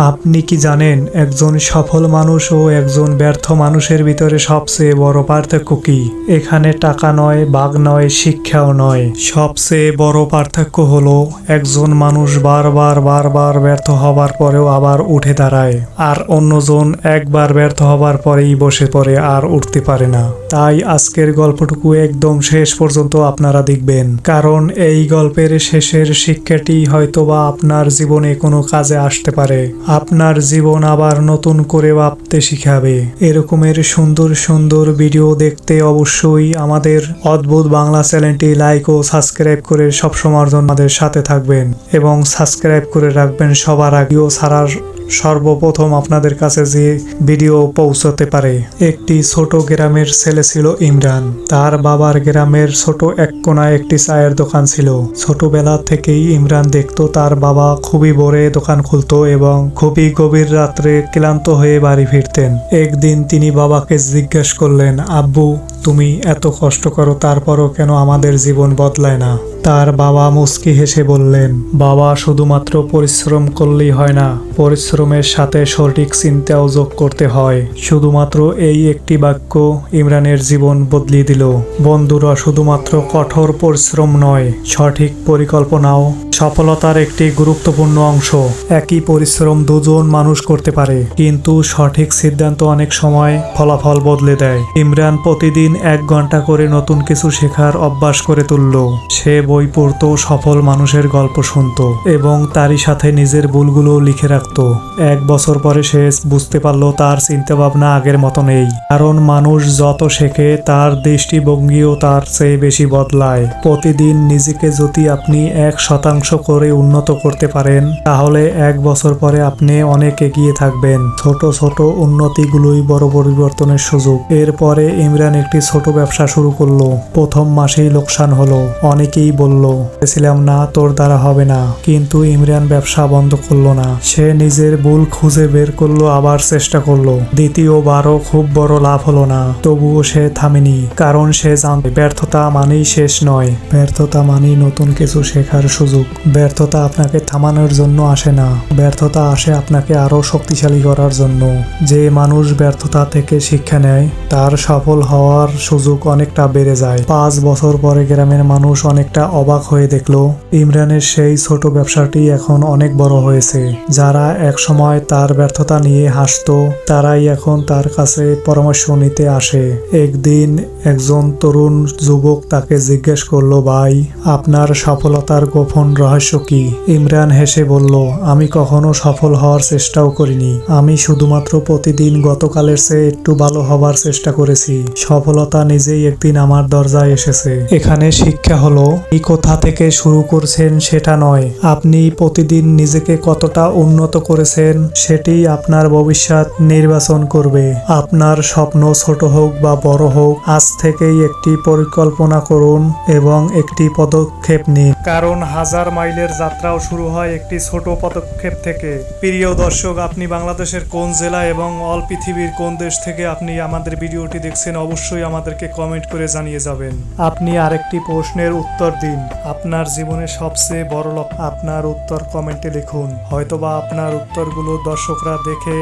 আপনি কি জানেন একজন সফল মানুষ ও একজন ব্যর্থ মানুষের ভিতরে সবচেয়ে বড় পার্থক্য কি? এখানে টাকা নয়, বাঘ নয়, শিক্ষাও নয়। সবচেয়ে বড় পার্থক্য হলো একজন মানুষ বারবার ব্যর্থ হবার পরেও আবার উঠে দাঁড়ায়, আর অন্যজন একবার ব্যর্থ হবার পরেই বসে পড়ে আর উঠতে পারে না। তাই আজকের গল্পটুকু একদম শেষ পর্যন্ত আপনারা দেখবেন, কারণ এই গল্পের শেষের শিক্ষাটি হয়তোবা আপনার জীবনে কোনো কাজে আসতে পারে। আপনার জীবন আবার নতুন করে ভাবতে শিখাবে। এরকমের সুন্দর সুন্দর ভিডিও দেখতে অবশ্যই আমাদের অদ্ভুত বাংলা চ্যানেলটি লাইক ও সাবস্ক্রাইব করে সবসময়ের জন্য আমাদের সাথে থাকবেন এবং সাবস্ক্রাইব করে রাখবেন সবার আগেও ছাড়ার সর্বপ্রথম আপনাদের কাছে যে ভিডিও পৌঁছতে পারে। একটি ছোট গ্রামের ছেলে ছিল ইমরান। তার বাবার গ্রামের ছোট এক কোনায় একটি চায়ের দোকান ছিল। ছোটবেলা থেকেই ইমরান দেখতো তার বাবা খুবই ভোরে দোকান খুলতো এবং খুবই গভীর রাত্রে ক্লান্ত হয়ে বাড়ি ফিরতেন। একদিন তিনি বাবাকে জিজ্ঞেস করলেন, আব্বু, তুমি এত কষ্ট করো, তারপরও কেন আমাদের জীবন বদলায় না? তার বাবা মুচকি হেসে বললেন, বাবা, শুধুমাত্র পরিশ্রম করলেই হয় না, পরিশ্রমের সাথে সঠিক চিন্তাও যোগ করতে হয়। শুধুমাত্র এই একটি বাক্য ইমরানের জীবন বদলিয়ে দিল। বন্ধুরা, শুধুমাত্র কঠোর পরিশ্রম নয়, সঠিক পরিকল্পনাও সফলতার একটি গুরুত্বপূর্ণ অংশ। একই পরিশ্রম দুজন মানুষ করতে পারে, কিন্তু সঠিক সিদ্ধান্ত অনেক সময় ফলাফল বদলে দেয়। ইমরান প্রতিদিন 1 ঘন্টা করে নতুন কিছু শেখার অভ্যাস করে তুলল। সে বই পড়তো, সফল মানুষের গল্প শুনতো এবং তারই সাথে নিজের ভুলগুলো লিখে রাখতো। 1 বছর পরে সে বুঝতে পারলো তার চিন্তাভাবনা আগের মতো নেই, কারণ মানুষ যত শেখে তার দৃষ্টিভঙ্গিও তার চেয়ে বেশি বদলায়। প্রতিদিন নিজেকে যদি আপনি 1% করে উন্নত করতে পারেন, তাহলে 1 বছর পরে আপনি অনেক এগিয়ে থাকবেন। ছোট ছোট উন্নতিগুলোই বড় পরিবর্তনের সুযোগ। এরপরে ইমরান একটি ছোট ব্যবসা শুরু করলো। প্রথম মাসেই লোকসান হলো। অনেকেই বলল, বলেছিলাম না তোর দ্বারা হবে না, কিন্তু ইমরান ব্যবসা বন্ধ করলো না। সে নিজের ভুল খুঁজে বের করলো, আবার চেষ্টা করলো। দ্বিতীয়বারও খুব বড় লাভ হলো না, তবুও সে থামেনি, কারণ সে জানতো ব্যর্থতা মানেই শেষ নয়, ব্যর্থতা মানেই নতুন কিছু শেখার সুযোগ। ব্যর্থতা আপনাকে থামানোর জন্য আসে না, ব্যর্থতা আসে আপনাকে আরো শক্তিশালী করার জন্য। যে মানুষ ব্যর্থতা থেকে শিক্ষা নেয়, তার সফল হওয়ার সুযোগ অনেকটা বেড়ে যায়। 5 বছর পরে গ্রামের মানুষ অনেকটা অবাক হয়ে দেখলো ইমরানের সেই ছোট ব্যবসাটি এখন অনেক বড় হয়েছে। যারা একসময় তার ব্যর্থতা নিয়ে হাসতো, তারাই এখন তার কাছে পরামর্শ নিতে আসে। একদিন একজন তরুণ যুবক তাকে জিজ্ঞেস করলো, ভাই, আপনার সফলতার গোপন রহস্য কি? ইমরান হেসে বলল, আমি কখনো সফল হওয়ার চেষ্টাও করিনি, আমি শুধুমাত্র প্রতিদিন গতকালের চেয়ে একটু ভালো হবার চেষ্টা করেছি। সফলতা নিজেই একদিন আমার দরজায় এসেছে। এখানে শিক্ষা হলো, এই কোথা থেকে শুরু করছেন সেটা নয়, আপনি প্রতিদিন নিজেকে কতটা উন্নত করেছেন সেটি আপনার ভবিষ্যৎ নির্বাচন করবে। আপনার স্বপ্ন ছোট হোক বা বড় হোক, আজ থেকেই একটি পরিকল্পনা করুন এবং একটি পদক্ষেপ নিন, কারণ 1000 মাইলের যাত্রাও শুরু হয় একটি ছোট পদক্ষেপ থেকে। প্রিয় দর্শক, আপনি বাংলাদেশের কোন জেলা এবং অল পৃথিবীর কোন দেশ থেকে আপনি আমাদের ভিডিওটি দেখছেন, অবশ্যই আমাদেরকে কমেন্ট করে জানিয়ে যাবেন। আপনি আরেকটি প্রশ্নের উত্তর দিন, আপনার জীবনে সবচেয়ে বড় লক্ষ্য। আপনার উত্তর কমেন্টে লিখুন, হয়তোবা আপনার উত্তরগুলো দর্শকরা দেখে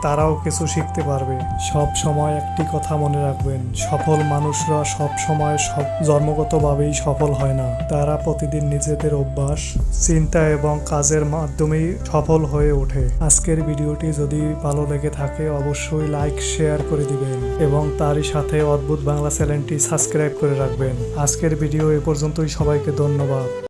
তারাও কিছু শিখতে পারবে। সব সময় একটি কথা মনে রাখবেন, সফল মানুষরা সব সময় জন্মগতভাবেই সফল হয় না, তারা প্রতিদিন নিজেদের অভ্যাস, চিন্তা এবং কাজের মাধ্যমেই সফল হয়ে ওঠে। আজকের ভিডিওটি যদি ভালো লেগে থাকে, অবশ্যই লাইক শেয়ার করে দিবেন এবং তারই সাথে অদ্ভুত বাংলা চ্যানেলটি সাবস্ক্রাইব করে রাখবেন। আজকের ভিডিও এ পর্যন্তই, সবাইকে ধন্যবাদ।